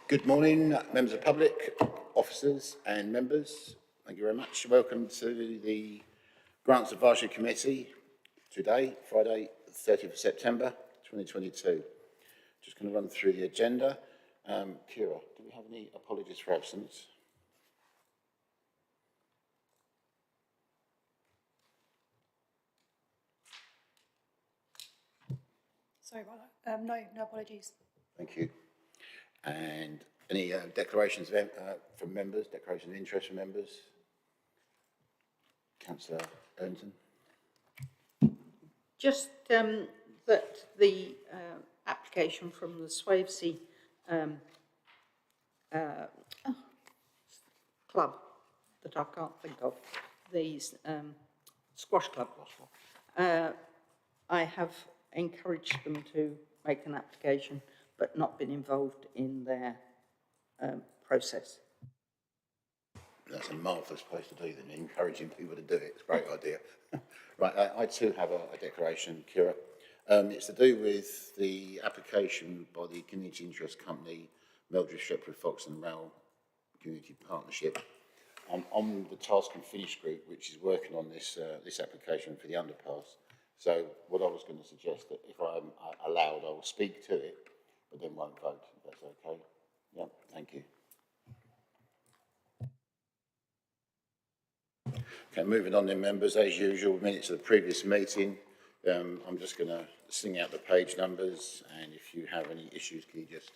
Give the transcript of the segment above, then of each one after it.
Good morning, members of the public, officers and members. Thank you very much. Welcome to the Grants Advisory Committee today, Friday, 30th of September 2022. Just going to run through the agenda. Kira, do we have any apologies for absence? Sorry about that. No apologies. Thank you. And any declarations from members, declaration of interest from members? Councillor Ernton. Just that the application from the Swayze club that I can't think of, the squash club, I have encouraged them to make an application but not been involved in their process. That's a marvellous place to do then, encouraging people to do it. It's a great idea. Right, I too have a declaration, Kira. It's to do with the application by the Community Interest Company, Meldriff, Shepherd, Fox and Rail Community Partnership. I'm on the Task and Finish group, which is working on this application for the underpass. So what I was going to suggest that if I'm allowed, I will speak to it, but then won't vote, if that's okay. Yeah, thank you. Okay, moving on then, members, as usual, minutes of the previous meeting. I'm just going to sing out the page numbers, and if you have any issues, can you just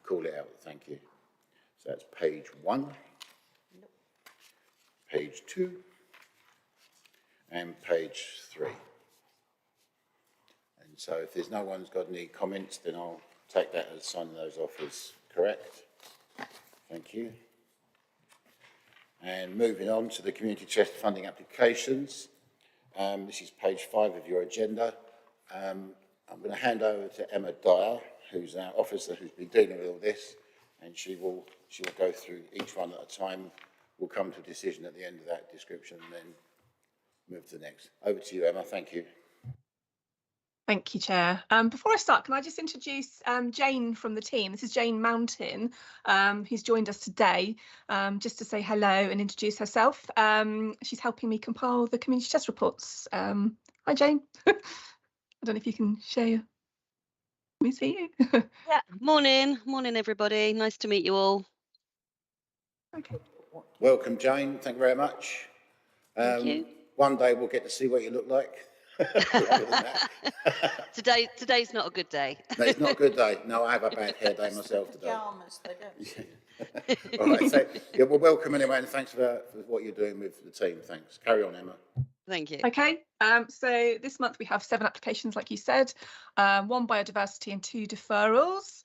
call it out? Thank you. So that's page 1, page 2, and page 3. And so if there's no one's got any comments, then I'll take that as signing those off as correct. Thank you. And moving on to the community chest funding applications. This is page 5 of your agenda. I'm going to hand over to Emma Dyer, who's our officer who's been dealing with all this, and she will go through each one at a time. We'll come to a decision at the end of that description and then move to the next. Over to you, Emma. Thank you. Thank you, Chair. Before I start, can I just introduce Jane from the team? This is Jane Mountain, who's joined us today, just to say hello and introduce herself. She's helping me compile the community chest reports. Hi, Jane. I don't know if you can share your... Let me see you. Yeah, morning everybody. Nice to meet you all. Okay. Welcome, Jane. Thank you very much. Thank you. One day we'll get to see what you look like. Today's not a good day. No, it's not a good day. No, I have a bad hair day myself today. Pyjamas, they don't. All right, so, yeah, well, welcome anyway, and thanks for what you're doing with the team. Thanks. Carry on, Emma. Thank you. Okay, so this month we have 7 applications, like you said, 1 biodiversity and 2 deferrals.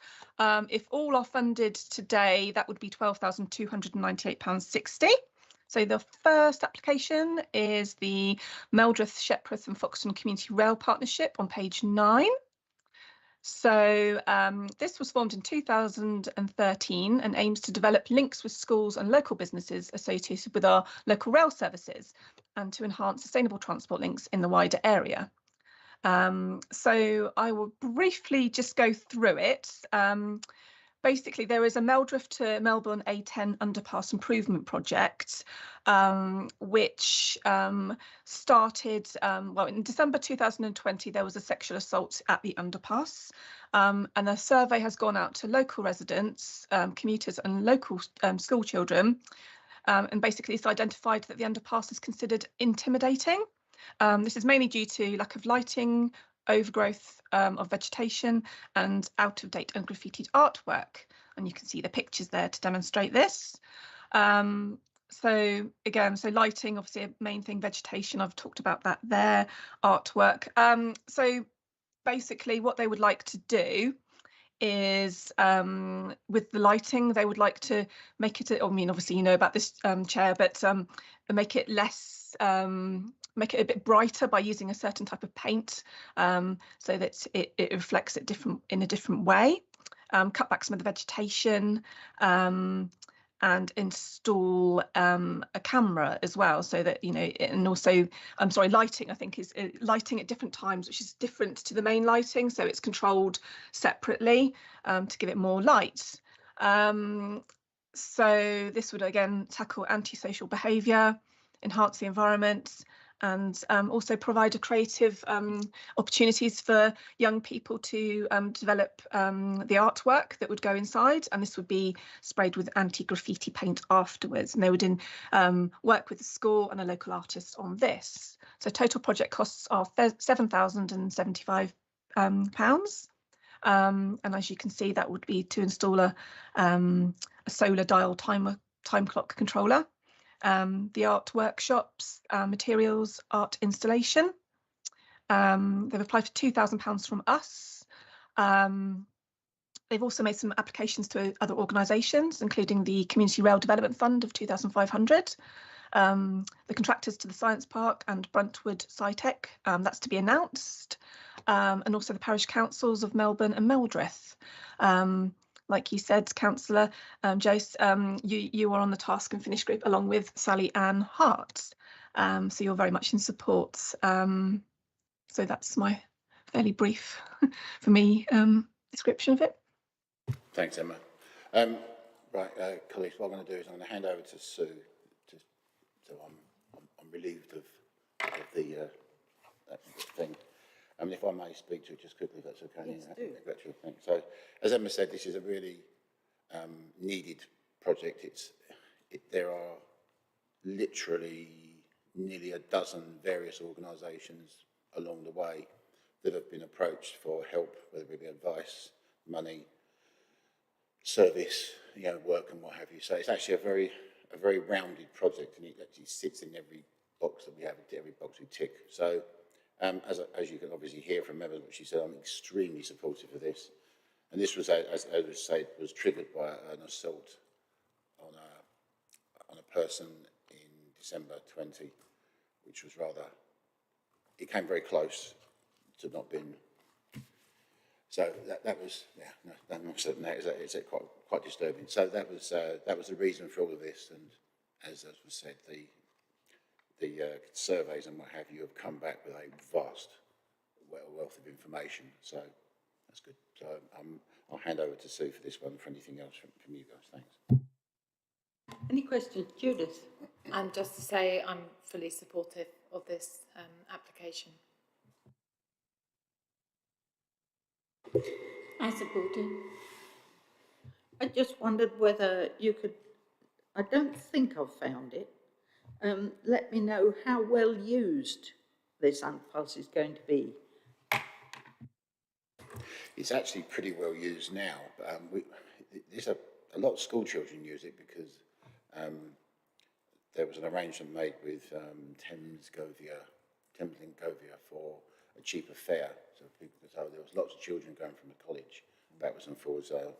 If all are funded today, that would be £12,298.60. So the first application is the Meldriff, Shepherd and Foxton Community Rail Partnership on page 9. So this was formed in 2013 and aims to develop links with schools and local businesses associated with our local rail services and to enhance sustainable transport links in the wider area. So I will briefly just go through it. Basically, there is a Meldriff to Melbourne A10 underpass improvement project, which started, well, in December 2020, there was a sexual assault at the underpass, and a survey has gone out to local residents, commuters and local school children, and basically it's identified that the underpass is considered intimidating. This is mainly due to lack of lighting, overgrowth of vegetation and out-of-date and graffitied artwork, and you can see the pictures there to demonstrate this. So again, so lighting, obviously a main thing, vegetation, I've talked about that there, artwork. So basically what they would like to do is with the lighting, they would like to make it, I mean, obviously you know about this, Chair, but make it less, make it a bit brighter by using a certain type of paint, so that it reflects it in a different way. Cut back some of the vegetation, and install a camera as well, so that, you know, and also, I'm sorry, lighting, I think, is lighting at different times, which is different to the main lighting, so it's controlled separately to give it more light. So this would again tackle antisocial behaviour, enhance the environment, and also provide a creative opportunities for young people to develop the artwork that would go inside, and this would be sprayed with anti-graffiti paint afterwards, and they would work with the school and a local artist on this. So total project costs are £7,075. And as you can see, that would be to install a solar dial time clock controller, the art workshops, materials, art installation. They've applied for £2,000 from us. They've also made some applications to other organisations, including the Community Rail Development Fund of £2,500. The contractors to the Science Park and Bruntwood SciTech, that's to be announced, and also the parish councils of Melbourne and Meldreth. Like you said, Councillor Jose, you are on the task and finish group along with Sally Ann Hart, so you're very much in support. So that's my fairly brief, for me, description of it. Thanks, Emma. Right, colleagues, what I'm going to do is I'm going to hand over to Sue. So I'm relieved of the thing. If I may speak to it just quickly, if that's okay. Yes, do. Thanks. So, as Emma said, this is a really needed project. There are literally nearly a dozen various organisations along the way that have been approached for help, whether it be advice, money, service, work and what have you. So it's actually a very rounded project, and it actually sits in every box that we have, every box we tick. So as you can obviously hear from Emma, what she said, I'm extremely supportive of this. And this was, as was said, was triggered by an assault on a person in December 20, which was it came very close to not being. So that was, it's quite disturbing. So that was the reason for all of this, and as was said, the surveys and what have you have come back with a vast wealth of information. So that's good. So I'll hand over to Sue for this one. For anything else from you guys, thanks. Any questions, Judith? And just to say, I'm fully supportive of this application. I support it. I just wondered whether you could, I don't think I've found it, let me know how well used this underpass is going to be. It's actually pretty well used now. There's a lot of school children use it because there was an arrangement made with Thames and Govia for a cheaper fare. So there was lots of children going from the college backwards and forwards, at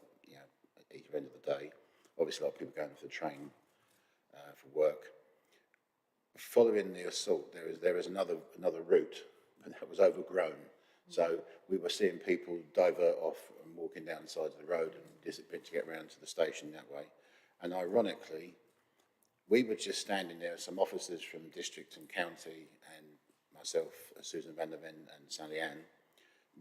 either end of the day. Obviously, a lot of people going to the train for work. Following the assault, there is another route, and that was overgrown. So we were seeing people divert off and walking down the side of the road and disappear to get around to the station that way. And ironically, we were just standing there, some officers from district and county, and myself, Susan van der Ven and Sally Ann.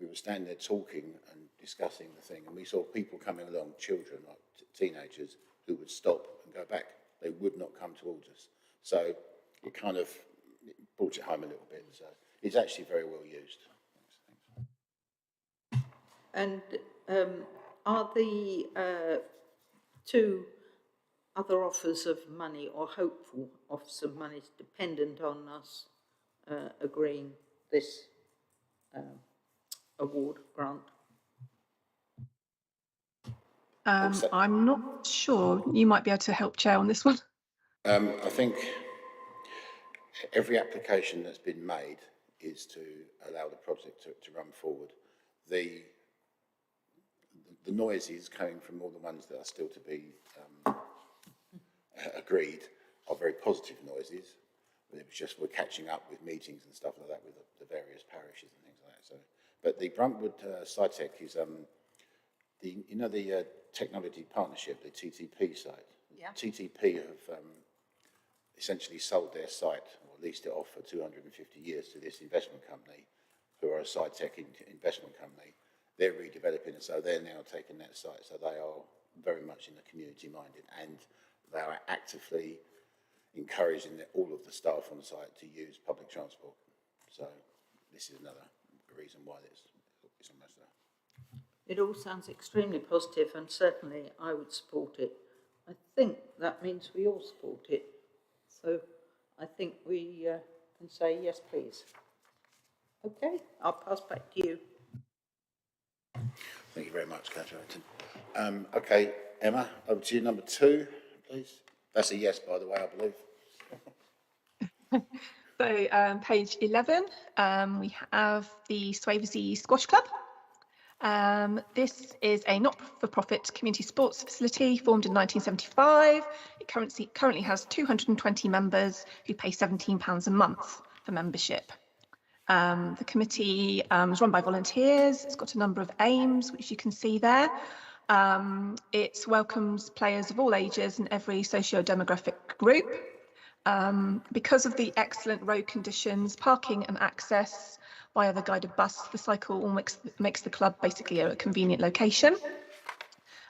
We were standing there talking and discussing the thing, and we saw people coming along, children, like teenagers, who would stop and go back. They would not come towards us. So it kind of brought it home a little bit. So it's actually very well used. Thanks. And are the two other offers of money or hopeful offers of money dependent on us agreeing this award grant? I'm not sure. You might be able to help Chair on this one. I think every application that's been made is to allow the project to run forward. The noises coming from all the ones that are still to be agreed are very positive noises. It was just we're catching up with meetings and stuff like that with the various parishes and things like that. So, but the Bruntwood SciTech is the technology partnership, the TTP site. Yeah. TTP have essentially sold their site, or leased it off for 250 years to this investment company, who are a SciTech investment company. They're redeveloping it, so they're now taking that site. So they are very much in the community minded, and they are actively encouraging all of the staff on site to use public transport. So this is another reason why it's almost there. It all sounds extremely positive, and certainly I would support it. I think that means we all support it. So I think we can say yes, please. Okay, I'll pass back to you. Thank you very much, Councillor Harrington. Okay, Emma, over to you, number 2, please. That's a yes, by the way, I believe. So page 11, we have the Swayze Squash Club. This is a not-for-profit community sports facility formed in 1975. It currently has 220 members who pay £17 a month for membership. The committee is run by volunteers. It's got a number of aims, which you can see there. It welcomes players of all ages and every socio-demographic group. Because of the excellent road conditions, parking and access via the guided bus, the cycle all makes the club basically a convenient location.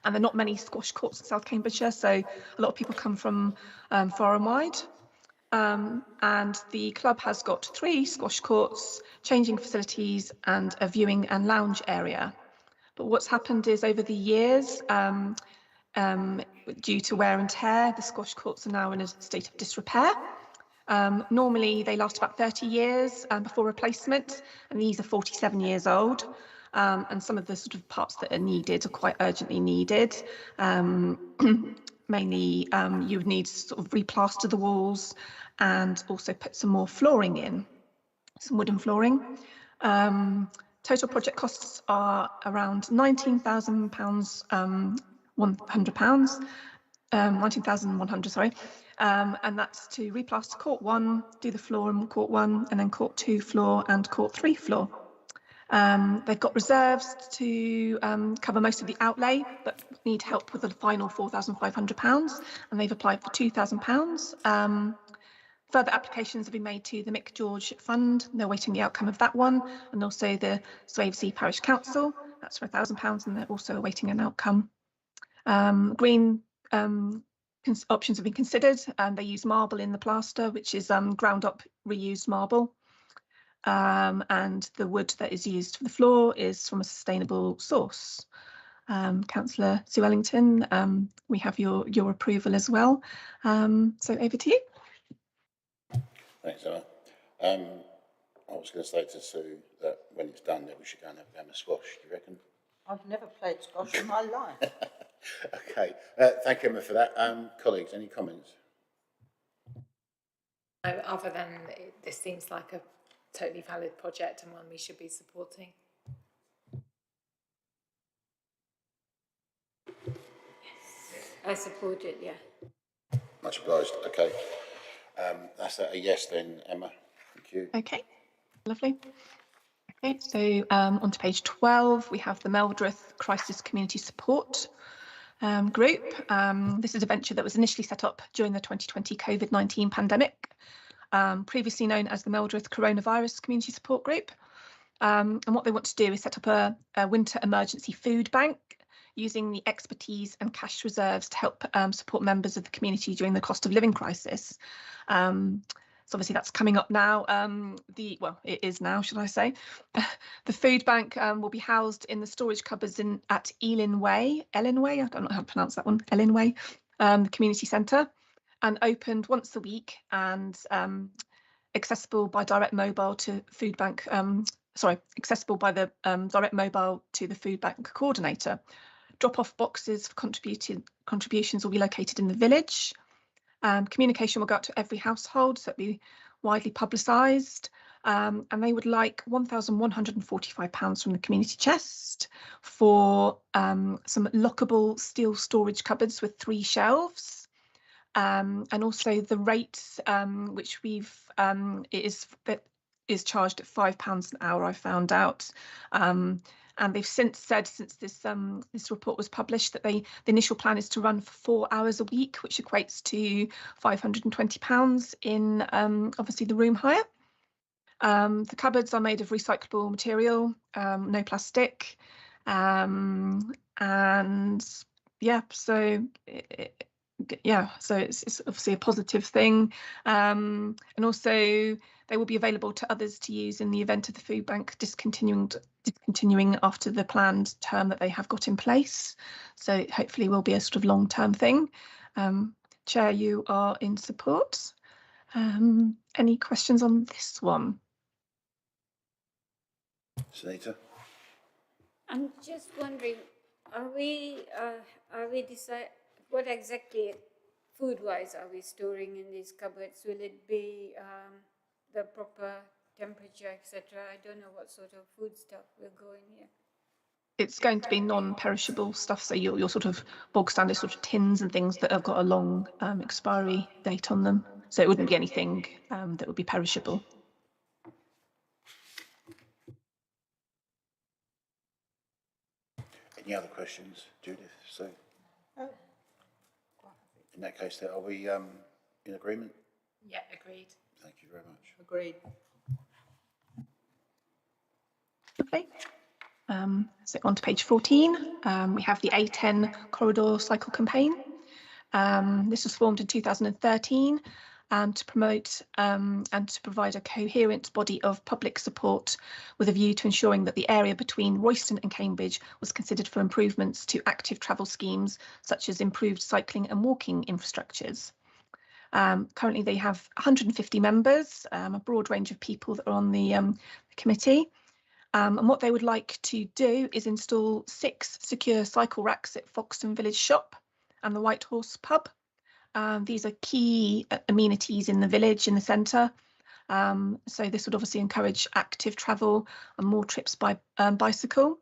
And there are not many squash courts in South Cambridgeshire, so a lot of people come from far and wide. And the club has got 3 squash courts, changing facilities and a viewing and lounge area. But what's happened is over the years, due to wear and tear, the squash courts are now in a state of disrepair. Normally they last about 30 years before replacement, and these are 47 years old. And some of the sort of parts that are needed are quite urgently needed. Mainly you would need to sort of replaster the walls and also put some more flooring in, some wooden flooring. Total project costs are around £19,100, £19,100, sorry. And that's to replaster court 1, do the floor in court 1, and then court 2 floor and court 3 floor. They've got reserves to cover most of the outlay, but need help with the final £4,500, and they've applied for £2,000. Further applications have been made to the Mick George Fund. They're waiting the outcome of that one, and also the Swayze Parish Council. That's for £1,000, and they're also awaiting an outcome. Green options have been considered, and they use marble in the plaster, which is ground up reused marble. And the wood that is used for the floor is from a sustainable source. Councillor Sue Ellington, we have your approval as well. So over to you. Thanks, Emma. I was going to say to Sue that when it's done, that we should go and have a game of squash. Do you reckon? I've never played squash in my life. Okay. Thank you, Emma, for that. Colleagues, any comments? No, other than this seems like a totally valid project and one we should be supporting. I support it, yeah. Much obliged. Okay. That's a yes then, Emma. Thank you. Okay, lovely. Okay, so on to page 12, we have the Meldreth Crisis Community Support Group. This is a venture that was initially set up during the 2020 COVID-19 pandemic, previously known as the Meldreth Coronavirus Community Support Group. And what they want to do is set up a winter emergency food bank using the expertise and cash reserves to help support members of the community during the cost of living crisis. So obviously that's coming up now. It is now, should I say. The food bank will be housed in the storage cupboards at Elin Way, I don't know how to pronounce that one, Elin Way, the community centre, and opened once a week and accessible by direct mobile to food bank. Accessible by the direct mobile to the food bank coordinator. Drop-off boxes for contributions will be located in the village. Communication will go out to every household, so it'll be widely publicised. And they would like £1,145 from the community chest for some lockable steel storage cupboards with 3 shelves. And also the rates, which it is charged at £5 an hour, I found out. And they've since said, since this report was published, that the initial plan is to run for 4 hours a week, which equates to £520 in obviously the room hire. The cupboards are made of recyclable material, no plastic, and yeah, so so it's obviously a positive thing, and also they will be available to others to use in the event of the food bank discontinuing after the planned term that they have got in place. So hopefully will be a sort of long-term thing. Chair, you are in support. Any questions on this one? Sunita? I'm just wondering, are we what exactly food-wise are we storing in these cupboards? Will it be the proper temperature, etc.? I don't know what sort of food stuff will go in here. It's going to be non-perishable stuff, so your sort of bog standard sort of tins and things that have got a long expiry date on them. So it wouldn't be anything that would be perishable. Any other questions, Judith? So, in that case, are we in agreement? Yeah, agreed. Thank you very much. Agreed. Okay. So on to page 14, we have the A10 corridor cycle campaign. This was formed in 2013 to promote and to provide a coherent body of public support with a view to ensuring that the area between Royston and Cambridge was considered for improvements to active travel schemes, such as improved cycling and walking infrastructures. Currently, they have 150 members, a broad range of people that are on the committee. And what they would like to do is install 6 secure cycle racks at Foxton Village Shop and the White Horse Pub. These are key amenities in the village, in the centre. So this would obviously encourage active travel and more trips by bicycle,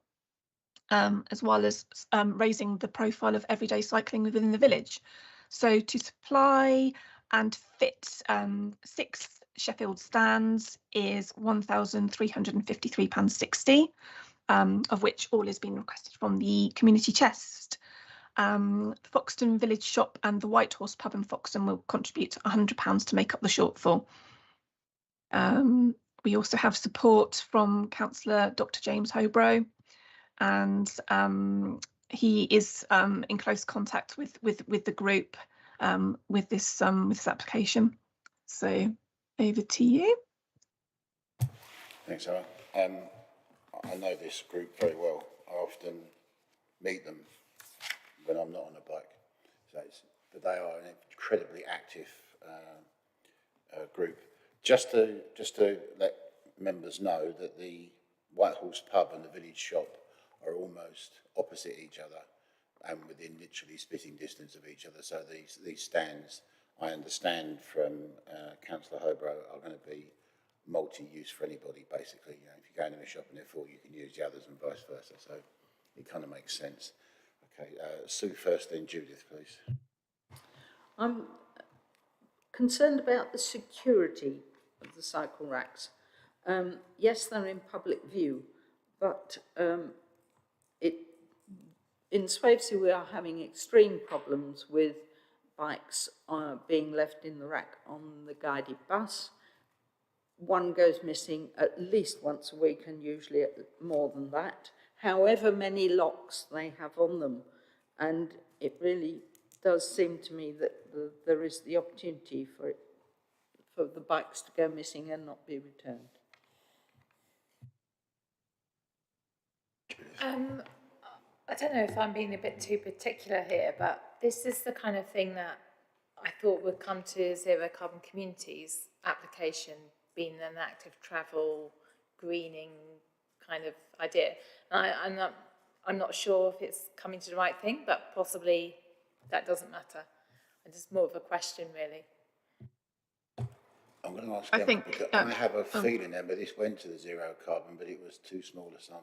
as well as raising the profile of everyday cycling within the village. So to supply and fit 6 Sheffield stands is £1,353.60, of which all has been requested from the community chest. The Foxton Village Shop and the White Horse Pub in Foxton will contribute £100 to make up the shortfall. We also have support from Councillor Dr. James Hobro, and he is in close contact with the group with this application. So over to you. Thanks, Sarah. I know this group very well. I often meet them when I'm not on a bike. But they are an incredibly active group. Just to let members know that the White Horse Pub and the village shop are almost opposite each other and within literally spitting distance of each other. So these stands, I understand from Councillor Hobro, are going to be multi-use for anybody, basically. You know, if you go into a shop and they're full, you can use the others and vice versa. So it kind of makes sense. Okay, Sue first, then Judith, please. I'm concerned about the security of the cycle racks. Yes, they're in public view, but in Swayze we are having extreme problems with bikes being left in the rack on the guided bus. One goes missing at least once a week and usually more than that, however many locks they have on them. And it really does seem to me that there is the opportunity for the bikes to go missing and not be returned. I don't know if I'm being a bit too particular here, but this is the kind of thing that I thought would come to Zero Carbon Communities application, being an active travel, greening kind of idea. And I'm not sure if it's coming to the right thing, but possibly that doesn't matter. It's just more of a question, really. I'm going to ask I Emma, think, because I have a feeling, Emma, this went to the zero carbon, but it was too small a sum.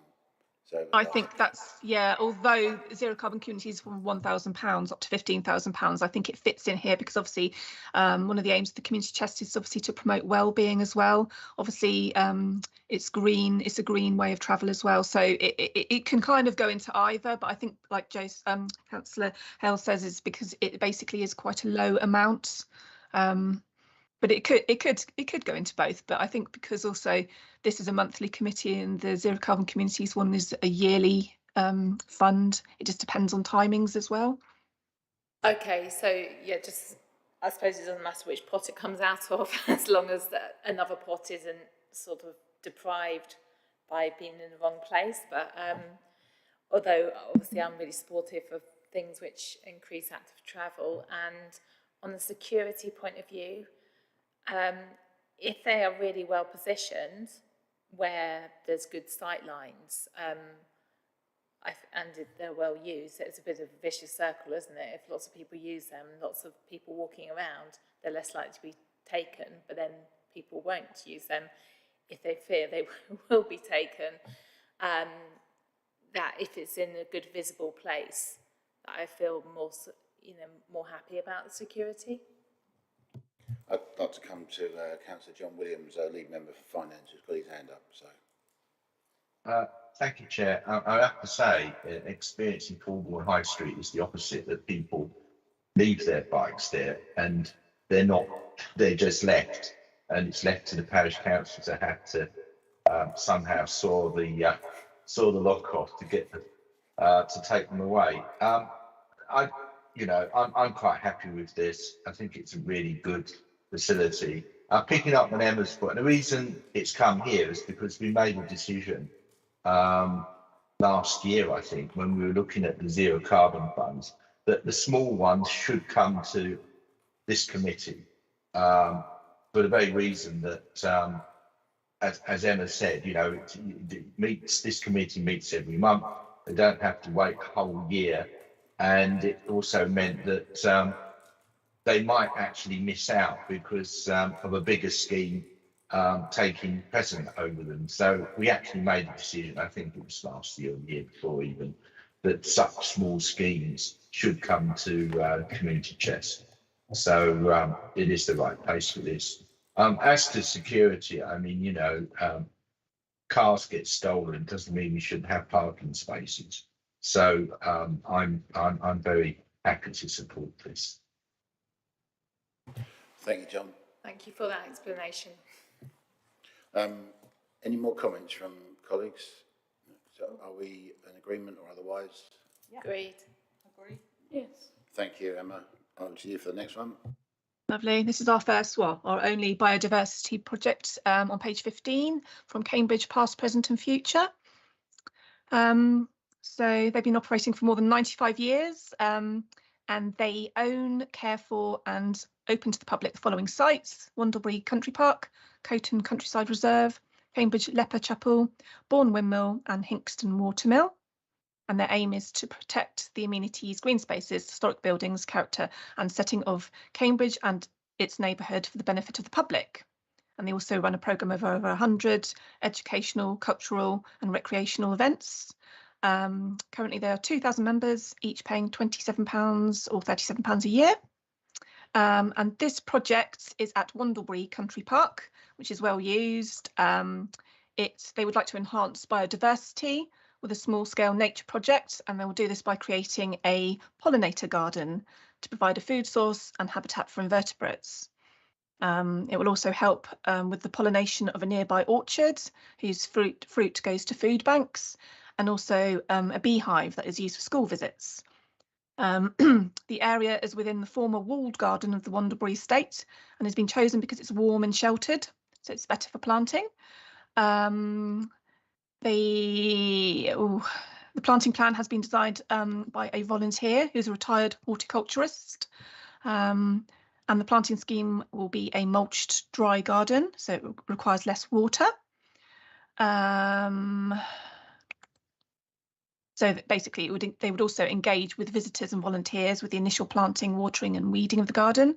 So I think that's, yeah, although Zero Carbon Communities from £1,000 up to £15,000, I think it fits in here because obviously one of the aims of the community chest is obviously to promote well-being as well. Obviously it's green, it's a green way of travel as well. So it can kind of go into either, but I think like Councillor Hale says, is because it basically is quite a low amount. But it could go into both. But I think because also this is a monthly committee and the Zero Carbon Communities one is a yearly fund. It just depends on timings as well. Okay, so yeah, just I suppose it doesn't matter which pot it comes out of, as long as another pot isn't sort of deprived by being in the wrong place. But although obviously I'm really supportive of things which increase active travel, and on the security point of view, if they are really well positioned, where there's good sight lines, and they're well used, it's a bit of a vicious circle, isn't it? If lots of people use them, lots of people walking around, they're less likely to be taken, but then people won't use them if they fear they will be taken. That if it's in a good visible place, that I feel more, more happy about the security. I'd like to come to Councillor John Williams, lead member for Finance, who's got his hand up. So. Thank you, Chair. I have to say, experience in Cornwall High Street is the opposite, that people leave their bikes there and they're just left, and it's left to the parish council to have to somehow saw the lock off to get them, to take them away. I'm quite happy with this. I think it's a really good facility. Picking up on Emma's point, the reason it's come here is because we made a decision last year, I think, when we were looking at the zero carbon funds, that the small ones should come to this committee, for the very reason that, as Emma said, this committee meets every month. They don't have to wait a whole year, and it also meant that they might actually miss out because of a bigger scheme taking precedent over them. So we actually made a decision, I think it was last year or the year before even, that such small schemes should come to community chest. So it is the right place for this. As to security, I mean, cars get stolen doesn't mean we shouldn't have parking spaces. So I'm very happy to support this. Thank you, John. Thank you for that explanation. Any more comments from colleagues? So are we in agreement or otherwise? Yeah. Agreed. Yes. Thank you, Emma. On to you for the next one. Lovely. This is our first, our only biodiversity project on page 15 from Cambridge Past, Present and Future. So they've been operating for more than 95 years, and they own, care for and open to the public the following sites: Wandlebury Country Park, Coton Countryside Reserve, Cambridge Leper Chapel, Bourne Windmill and Hinkston Watermill. And their aim is to protect the amenities, green spaces, historic buildings, character and setting of Cambridge and its neighbourhood for the benefit of the public. And they also run a programme of over 100 educational, cultural and recreational events. Currently there are 2,000 members, each paying £27 or £37 a year. And this project is at Wandlebury Country Park, which is well used. They would like to enhance biodiversity with a small-scale nature project, and they will do this by creating a pollinator garden to provide a food source and habitat for invertebrates. It will also help with the pollination of a nearby orchard, whose fruit goes to food banks, and also a beehive that is used for school visits. The area is within the former walled garden of the Wandlebury estate and has been chosen because it's warm and sheltered, so it's better for planting. The planting plan has been designed by a volunteer who's a retired horticulturist, and the planting scheme will be a mulched dry garden, so it requires less water. So that basically they would also engage with visitors and volunteers with the initial planting, watering and weeding of the garden.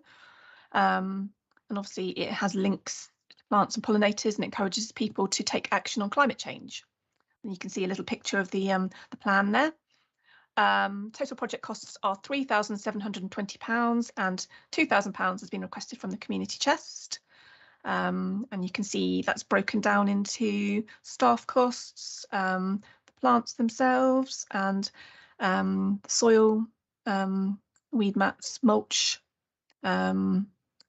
And obviously it has links to plants and pollinators and encourages people to take action on climate change. And you can see a little picture of the plan there. Total project costs are £3,720 and £2,000 has been requested from the community chest. And you can see that's broken down into staff costs, the plants themselves and soil, weed mats, mulch,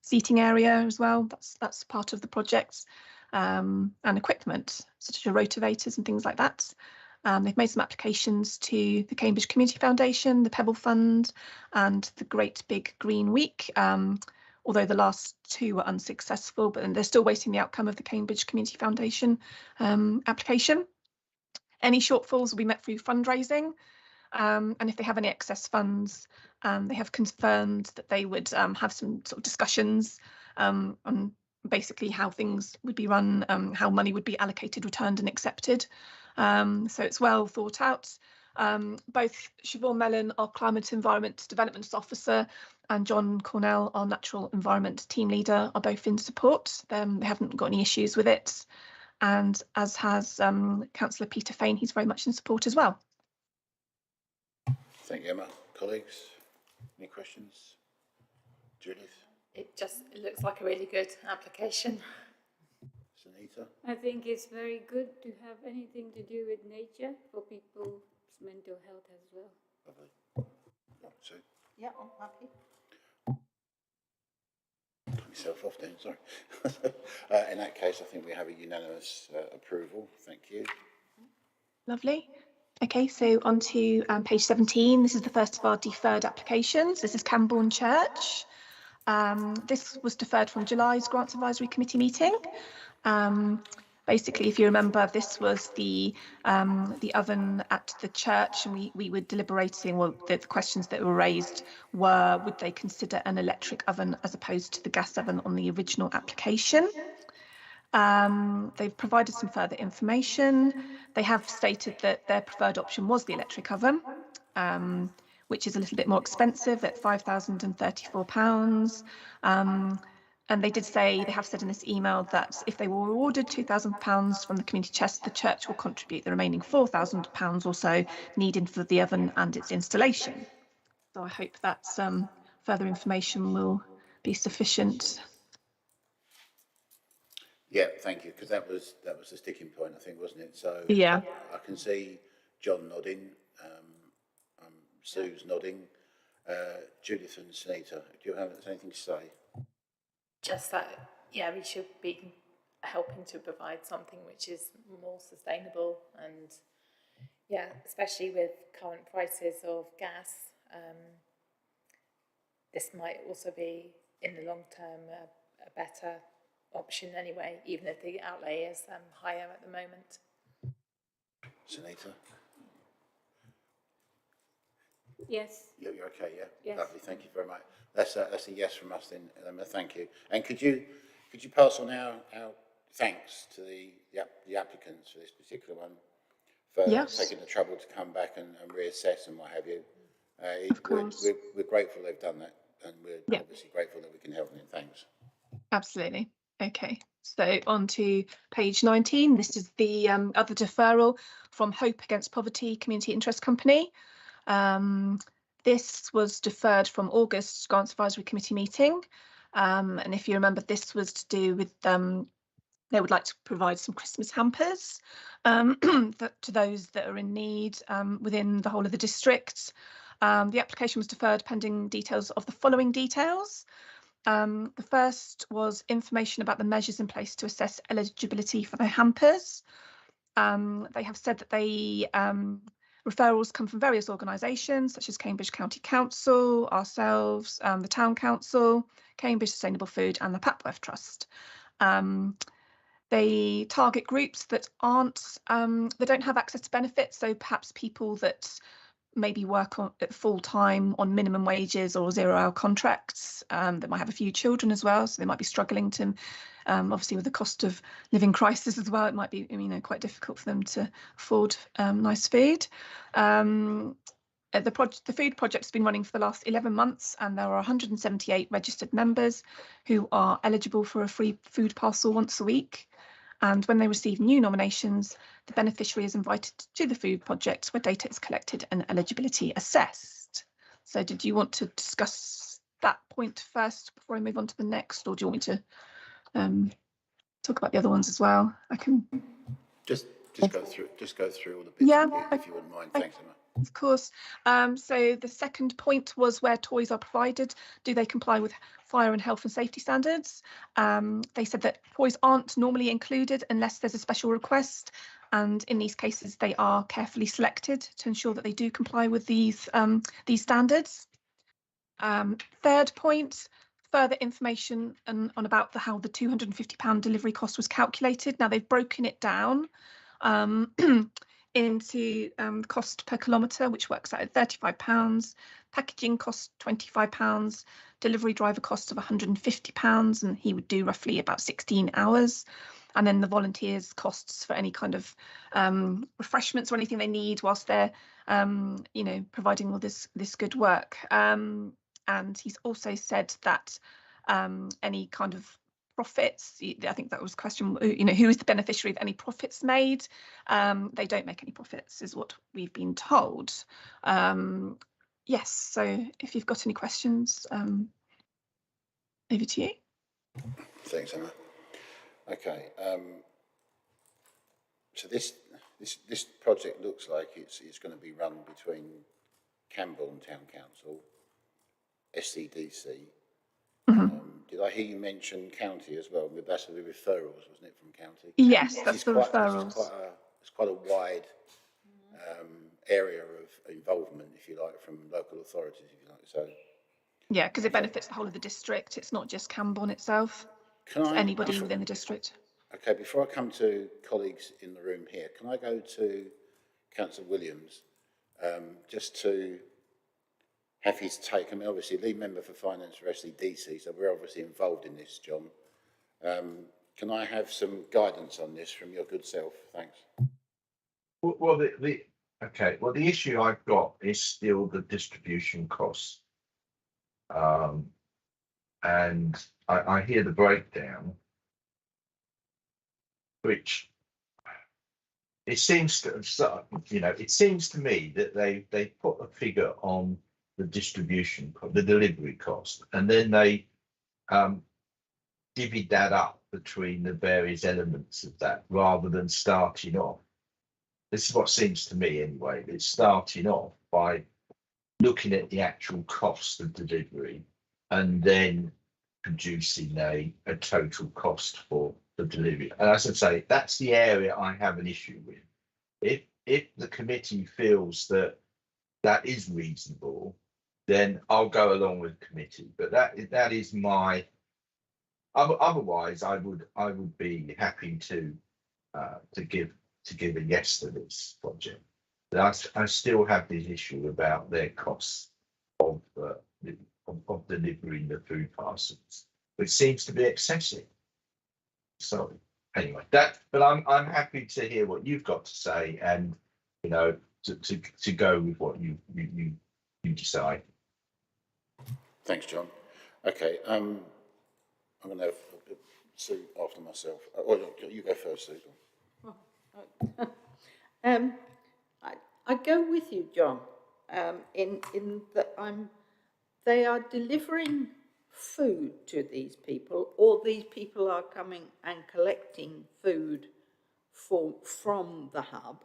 seating area as well. That's part of the project, and equipment such as your rotavators and things like that. They've made some applications to the Cambridge Community Foundation, the Pebble Fund, and the Great Big Green Week, although the last two were unsuccessful, but they're still waiting the outcome of the Cambridge Community Foundation application. Any shortfalls will be met through fundraising, and if they have any excess funds, they have confirmed that they would have some sort of discussions on basically how things would be run, how money would be allocated, returned and accepted. So it's well thought out. Both Siobhan Mellon, our Climate Environment Development Officer, and John Cornell, our Natural Environment Team Leader, are both in support. They haven't got any issues with it. And as has Councillor Peter Fain, he's very much in support as well. Thank you, Emma. Colleagues, any questions? Judith? It looks like a really good application. Sunita? I think it's very good to have anything to do with nature for people's mental health as well. Lovely. So, Yeah, I'm happy. cut myself off then, sorry. In that case, I think we have a unanimous approval. Thank you. Lovely. Okay, so on to page 17. This is the first of our deferred applications. This is Camborne Church. This was deferred from July's Grants Advisory Committee meeting. Basically, if you remember, this was the oven at the church, and we were deliberating. Well, the questions that were raised were, would they consider an electric oven as opposed to the gas oven on the original application? They've provided some further information. They have stated that their preferred option was the electric oven, which is a little bit more expensive at £5,034. And they did say, they have said in this email that if they were awarded £2,000 from the community chest, the church will contribute the remaining £4,000 or so needed for the oven and its installation. So I hope that further information will be sufficient. Yeah, thank you, because that was the sticking point, I think, wasn't it? So Yeah. I can see John nodding, Sue's nodding. Judith and Sunita, do you have anything to say? Just that, yeah, we should be helping to provide something which is more sustainable, and yeah, especially with current prices of gas, this might also be in the long term a better option anyway, even if the outlay is higher at the moment. Sunita? Yes. You're okay, yeah? Yes. Lovely, thank you very much. That's a yes from us then, Emma, thank you. And could you pass on our thanks to the applicants for this particular one for taking the trouble to come back and reassess and what have you. Of course. We're grateful they've done that, and we're obviously grateful that we can help them. Thanks. Absolutely. Okay, so on to page 19. This is the other deferral from Hope Against Poverty Community Interest Company. This was deferred from August's Grants Advisory Committee meeting. And if you remember, this was to do with they would like to provide some Christmas hampers to those that are in need within the whole of the district. The application was deferred pending details of the following details. The first was information about the measures in place to assess eligibility for the hampers. They have said that referrals come from various organisations such as Cambridge County Council, ourselves, the Town Council, Cambridge Sustainable Food and the Papworth Trust. They target groups that they don't have access to benefits, so perhaps people that maybe work at full time on minimum wages or 0-hour contracts, that might have a few children as well, so they might be struggling to, obviously with the cost of living crisis as well, it might be quite difficult for them to afford nice food. The food project has been running for the last 11 months and there are 178 registered members who are eligible for a free food parcel once a week. And when they receive new nominations, the beneficiary is invited to the food project where data is collected and eligibility assessed. So did you want to discuss that point first before I move on to the next, or do you want me to talk about the other ones as well? I can just go through all the bits if you wouldn't mind. Thanks, Emma. Of course. So the second point was where toys are provided. Do they comply with fire and health and safety standards. They said that toys aren't normally included unless there's a special request, and in these cases they are carefully selected to ensure that they do comply with these standards. Third point, further information on about how the £250 delivery cost was calculated. Now they've broken it down into cost per kilometre, which works out at £35, packaging cost £25, delivery driver cost of £150, and he would do roughly about 16 hours. And then the volunteers' costs for any kind of refreshments or anything they need whilst they're, providing all this good work. And he's also said that any kind of profits, I think that was a question, who is the beneficiary of any profits made? They don't make any profits, is what we've been told. Yes, so if you've got any questions, over to you. Thanks, Emma. Okay, so this project looks like it's going to be run between Camborne Town Council, SCDC. Did I hear you mention county as well? That's the referrals, wasn't it, from county? Yes, that's the referrals. It's quite a wide area of involvement, if you like, from local authorities, if you like. So yeah, because it benefits the whole of the district. It's not just Camborne itself. It's anybody within the district. Okay, before I come to colleagues in the room here, can I go to Councillor Williams just to have his take? I mean, obviously, lead member for finance for SCDC, so we're obviously involved in this, John. Can I have some guidance on this from your good self? Thanks. Well, the issue I've got is still the distribution costs. And I hear the breakdown, which it seems to, it seems to me that they put a figure on the distribution, the delivery cost, and then they divvied that up between the various elements of that rather than starting off. This is what seems to me anyway. It's starting off by looking at the actual cost of delivery and then producing a total cost for the delivery. And as I say, that's the area I have an issue with. If the committee feels that is reasonable, then I'll go along with the committee. But that is my. Otherwise, I would be happy to give a yes to this project. But I still have this issue about their costs of delivering the food parcels, which seems to be excessive. So anyway, but I'm happy to hear what you've got to say, and to go with what you decide. Thanks, John. Okay, I'm going to have Sue after myself. You go first, Sue. I go with you, John, in that they are delivering food to these people, or these people are coming and collecting food from the hub.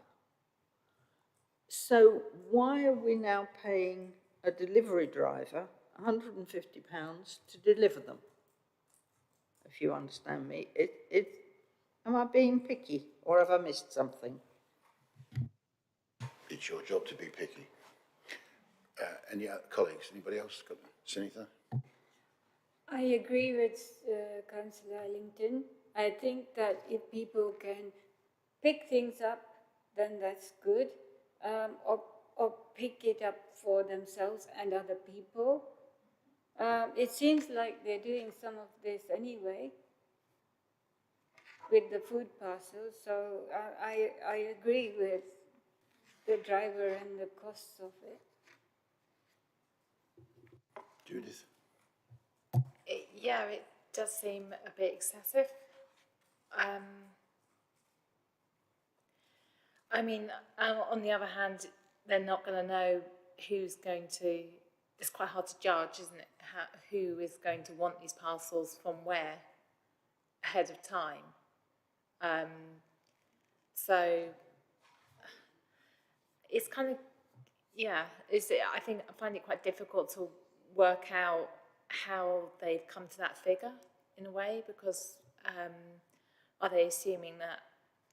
So why are we now paying a delivery driver £150 to deliver them? If you understand me, am I being picky, or have I missed something? It's your job to be picky. Any other colleagues? Anybody else got anything? I agree with Councillor Ellington. I think that if people can pick things up, then that's good, or pick it up for themselves and other people. It seems like they're doing some of this anyway with the food parcels, so I agree with the driver and the costs of it. Judith? Yeah, it does seem a bit excessive. I mean, on the other hand, they're not going to know who's going to. It's quite hard to judge, isn't it? Who is going to want these parcels from where ahead of time. So it's kind of, I find it quite difficult to work out how they've come to that figure in a way, because are they assuming that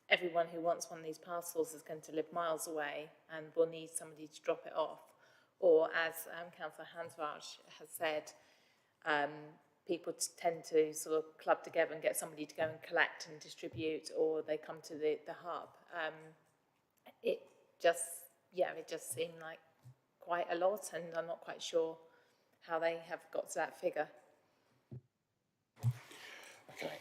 everyone who wants one of these parcels is going to live miles away and will need somebody to drop it off? Or, as Councillor Hansraj has said, people tend to sort of club together and get somebody to go and collect and distribute, or they come to the hub. It just seemed like quite a lot, and I'm not quite sure how they have got to that figure. Okay,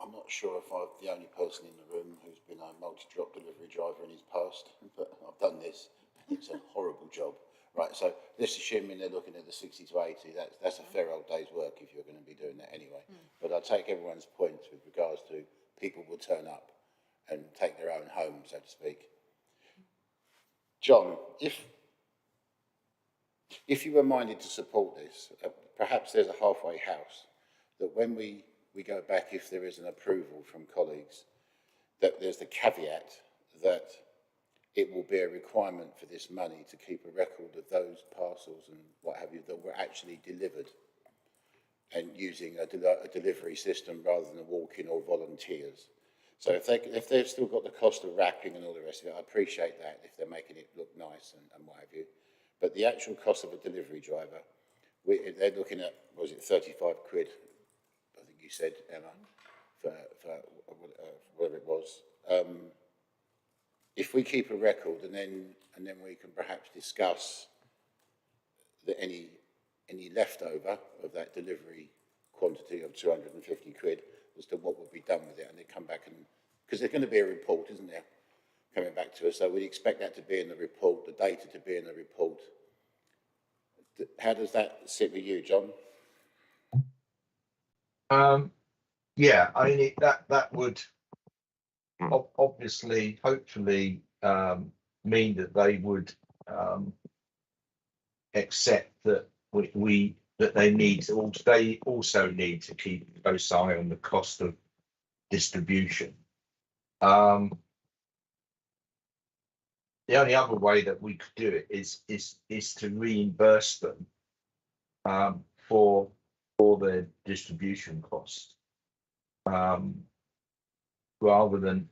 I'm not sure if I'm the only person in the room who's been a multi-drop delivery driver in his past, but I've done this. It's a horrible job. Right, so let's assuming they're looking at the 60 to 80, that's a fair old day's work if you're going to be doing that anyway. But I take everyone's point with regards to people will turn up and take their own home, so to speak. John, if you were minded to support this, perhaps there's a halfway house that when we go back, if there is an approval from colleagues, that there's the caveat that it will be a requirement for this money to keep a record of those parcels and what have you that were actually delivered, and using a delivery system rather than a walk-in or volunteers. So if they've still got the cost of wrapping and all the rest of it, I appreciate that if they're making it look nice and what have you. But the actual cost of a delivery driver, they're looking at, was it 35 quid? I think you said, Emma, for whatever it was. If we keep a record and then we can perhaps discuss any leftover of that delivery quantity of 250 quid as to what will be done with it, and they come back and, because there's going to be a report, isn't there, coming back to us, so we'd expect that to be in the report, the data to be in the report. How does that sit with you, John? Yeah, I mean, that would obviously, hopefully, mean that they would accept that that they also need to keep a close eye on the cost of distribution. The only other way that we could do it is to reimburse them for their distribution costs, rather than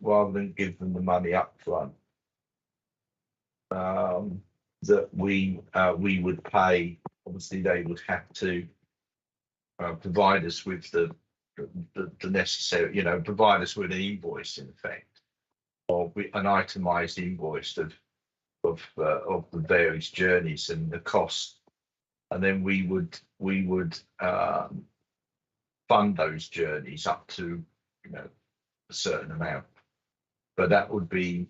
give them the money up front. That we would pay. Obviously, they would have to provide us with the necessary, provide us with an invoice, in effect, or an itemised invoice of the various journeys and the cost, and then we would fund those journeys up to a certain amount, but that would be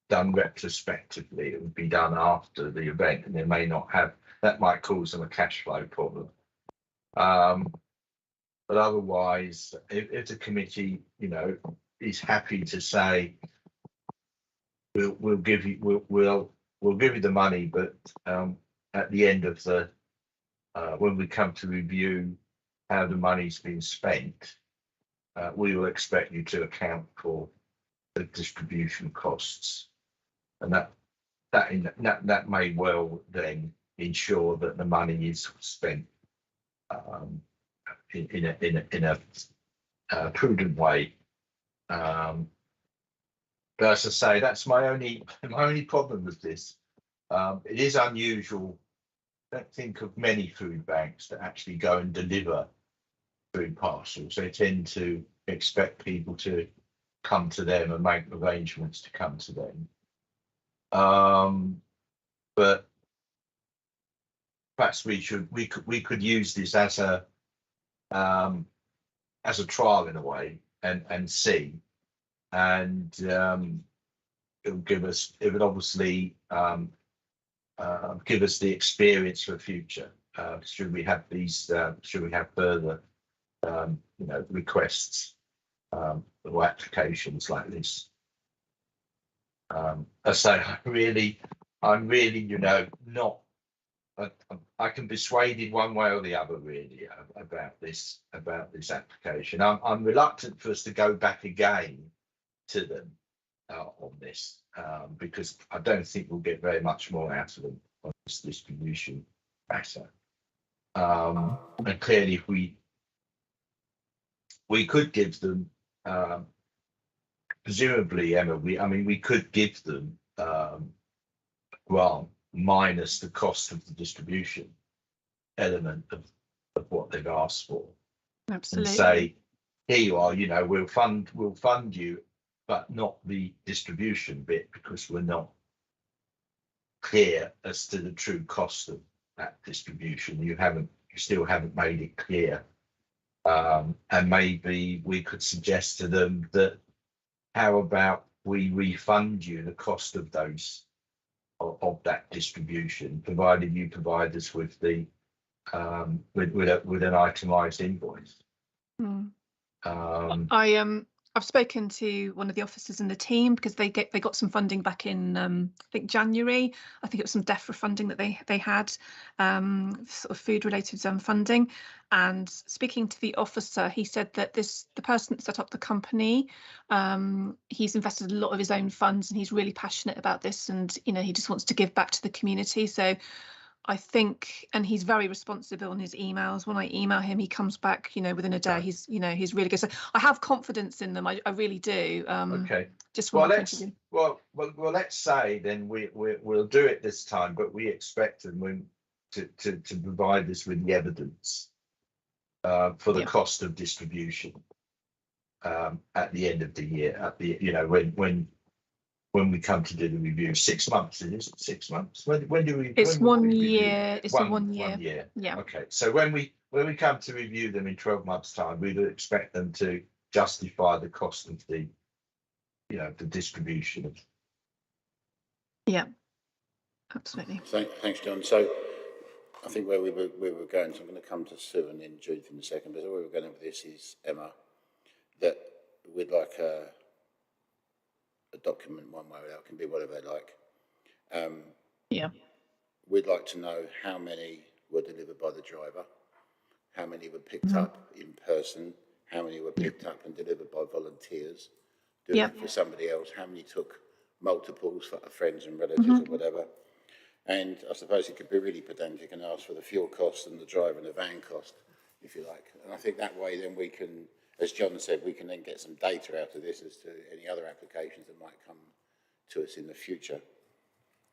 done retrospectively. It would be done after the event, and they may not have, that might cause them a cash flow problem. But otherwise, if the committee, is happy to say, we'll give you the money, but at the end of the when we come to review how the money's been spent, we will expect you to account for the distribution costs, and that may well then ensure that the money is spent in a prudent way. But as I say, that's my only problem with this. It is unusual. I don't think of many food banks that actually go and deliver food parcels. They tend to expect people to come to them and make arrangements to come to them. But perhaps we could use this as a trial in a way, and see, and it would obviously give us the experience for the future. Should we have further requests or applications like this? I say I'm really not. I can be swayed one way or the other really about this application. I'm reluctant for us to go back again to them on this, because I don't think we'll get very much more out of them on this distribution matter. And clearly, if we could give them, presumably, Emma, we could give them grant minus the cost of the distribution element of what they've asked for, and Absolutely. say, here you are, we'll fund you, but not the distribution bit, because we're not clear as to the true cost of that distribution. You still haven't made it clear. And maybe we could suggest to them that, how about we refund you the cost of those of that distribution, provided you provide us with the with an itemized invoice. I've spoken to one of the officers in the team, because they got some funding back in I think January. I think it was some DEFRA funding that they had, sort of food related funding. And speaking to the officer, he said that the person that set up the company, he's invested a lot of his own funds, and he's really passionate about this, and he just wants to give back to the community. So I think, and he's very responsible in his emails. When I email him, he comes back, within a day. He's really good. So I have confidence in them. I really do. Okay. Just from my point of view. Well, let's say then we'll do it this time, but we expect them to provide us with the evidence for the cost of distribution at the end of the year. When we come to do the review, 6 months, is it 6 months? When do we? It's when 1 year. It's a 1 year. 1 year. Yeah. Okay. So when we come to review them in 12 months' time, we'd expect them to justify the cost of the distribution. Yeah. Absolutely. Thanks, John. So I think where we were going, so I'm going to come to Sue and then Judith in a second, but where we were going with this is, Emma, that we'd like a document one way or the other, can be whatever they like. Yeah. We'd like to know how many were delivered by the driver, how many were picked up in person, how many were picked up and delivered by volunteers doing it for somebody else, how many took multiples for friends and relatives or whatever. And I suppose it could be really pedantic and ask for the fuel cost and the driver and the van cost, if you like. And I think that way then we can, as John said, we can then get some data out of this as to any other applications that might come to us in the future.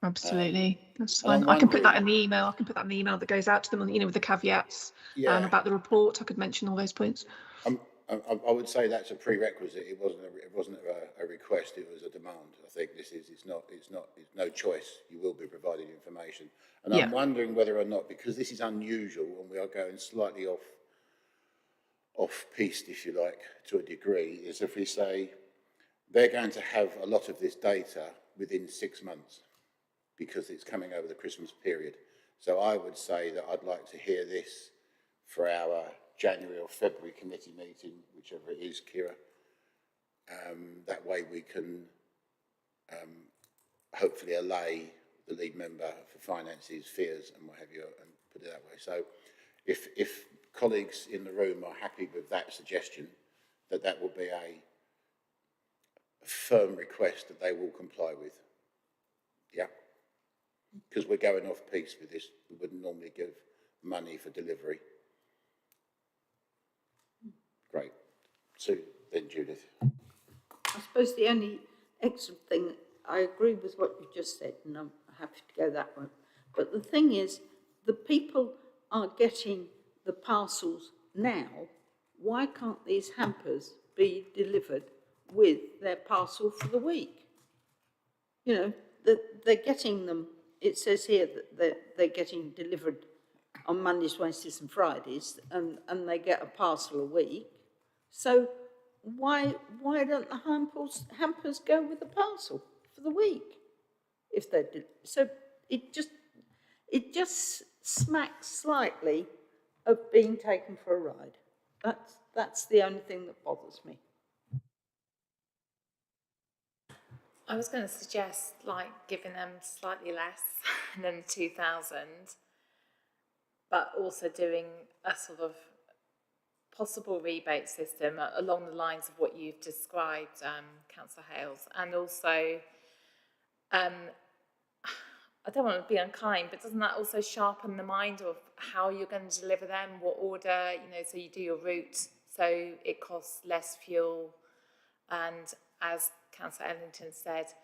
Absolutely. That's fine. I can put that in the email. I can put that in the email that goes out to them, with the caveats about the report. I could mention all those points. I would say that's a prerequisite. It wasn't a request. It was a demand. I think it's no choice. You will be providing information. And I'm wondering whether or not, because this is unusual and we are going slightly off-piste, if you like, to a degree, is if we say they're going to have a lot of this data within 6 months because it's coming over the Christmas period. So I would say that I'd like to hear this for our January or February committee meeting, whichever it is, Kira. That way we can hopefully allay the lead member for finances, fears and what have you, and put it that way. So if colleagues in the room are happy with that suggestion, that will be a firm request that they will comply with. Yeah? Because we're going off-piste with this. We wouldn't normally give money for delivery. Great. Sue, then Judith. I suppose the only extra thing, I agree with what you just said, and I'm happy to go that way. But the thing is, the people are getting the parcels now. Why can't these hampers be delivered with their parcel for the week? They're getting them. It says here that they're getting delivered on Mondays, Wednesdays and Fridays, and they get a parcel a week. So why don't the hampers go with the parcel for the week? If they're so it just smacks slightly of being taken for a ride. That's the only thing that bothers me. I was going to suggest giving them slightly less than the 2,000, but also doing a sort of possible rebate system along the lines of what you've described, Councillor Hales, and also I don't want to be unkind, but doesn't that also sharpen the mind of how you're going to deliver them, what order, you know, so you do your route, so it costs less fuel, and as Councillor Ellington said,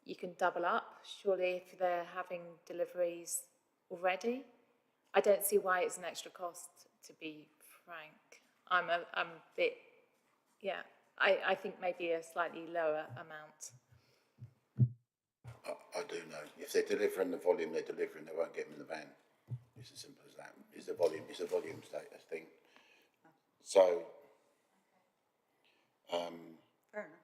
you can double up, surely, if they're having deliveries already. I don't see why it's an extra cost, to be frank. I'm a bit, yeah, I think maybe a slightly lower amount. I do know. If they're delivering the volume they're delivering, they won't get them in the van. It's as simple as that. It's a volume status thing. So, Fair enough.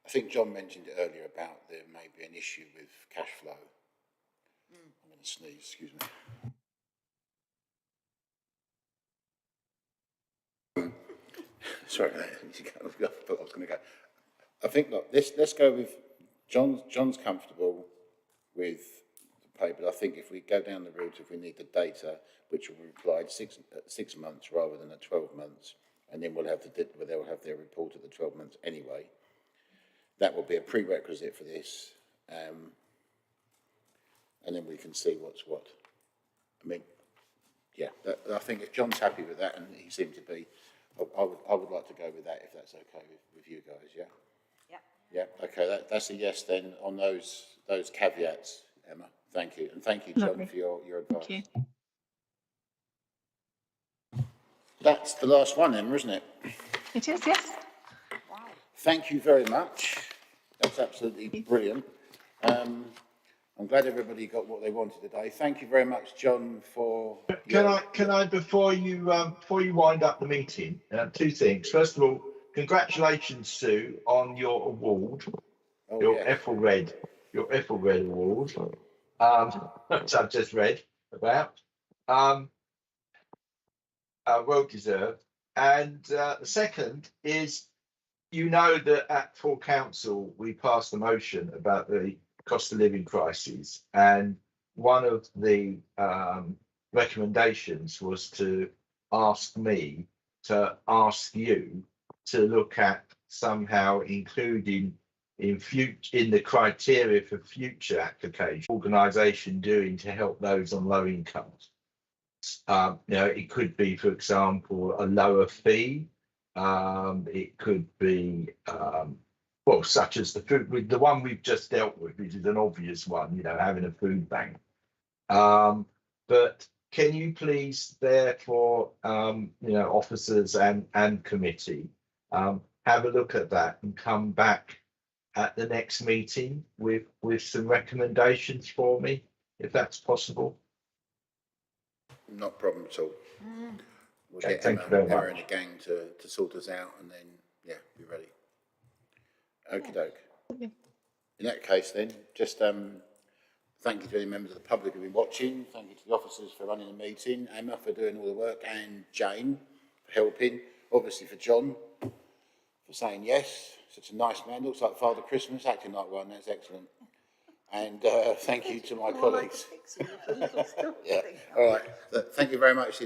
I think John mentioned it earlier about there may be an issue with cash flow. I'm going to sneeze, excuse me. Sorry, I was going to go. I think, look, let's go with John's comfortable with the pay, but I think if we go down the route, if we need the data, which will be applied 6 months rather than 12 months, and then they'll have their report at the 12 months anyway. That will be a prerequisite for this, and then we can see what's what. I mean, yeah, I think if John's happy with that, and he seemed to be, I would like to go with that if that's okay with you guys. Yeah. Yeah. Okay. That's a yes then on those caveats, Emma. Thank you, and thank you, John, Lovely. for your advice. Thank you. That's the last one, Emma, isn't it? It is, yes. Thank you very much. That's absolutely brilliant. I'm glad everybody got what they wanted today. Thank you very much, John, for. Can I before you wind up the meeting, two things. First of all, congratulations, Sue, on your award, your Ethelred award, which I've just read about. Well deserved. And the second is, you know that at full council we passed a motion about the cost of living crisis, and one of the recommendations was to ask me to ask you to look at somehow including in the criteria for future application organisation doing to help those on low incomes. It could be, for example, a lower fee. It could be, such as the food, with the one we've just dealt with, which is an obvious one, having a food bank. But can you please, therefore, officers and committee, have a look at that and come back at the next meeting with some recommendations for me, if that's possible? Not a problem at all. We'll get Thank you very much. Emma and the gang to sort us out, and then, yeah, be ready. Okie doke. Okay. In that case, then, just thank you to any members of the public who've been watching. Thank you to the officers for running the meeting, Emma for doing all the work, and Jane for helping. Obviously for John for saying yes. Such a nice man. Looks like Father Christmas, acting like one. That's excellent. And thank you to my colleagues. Yeah. All right. Thank you very much.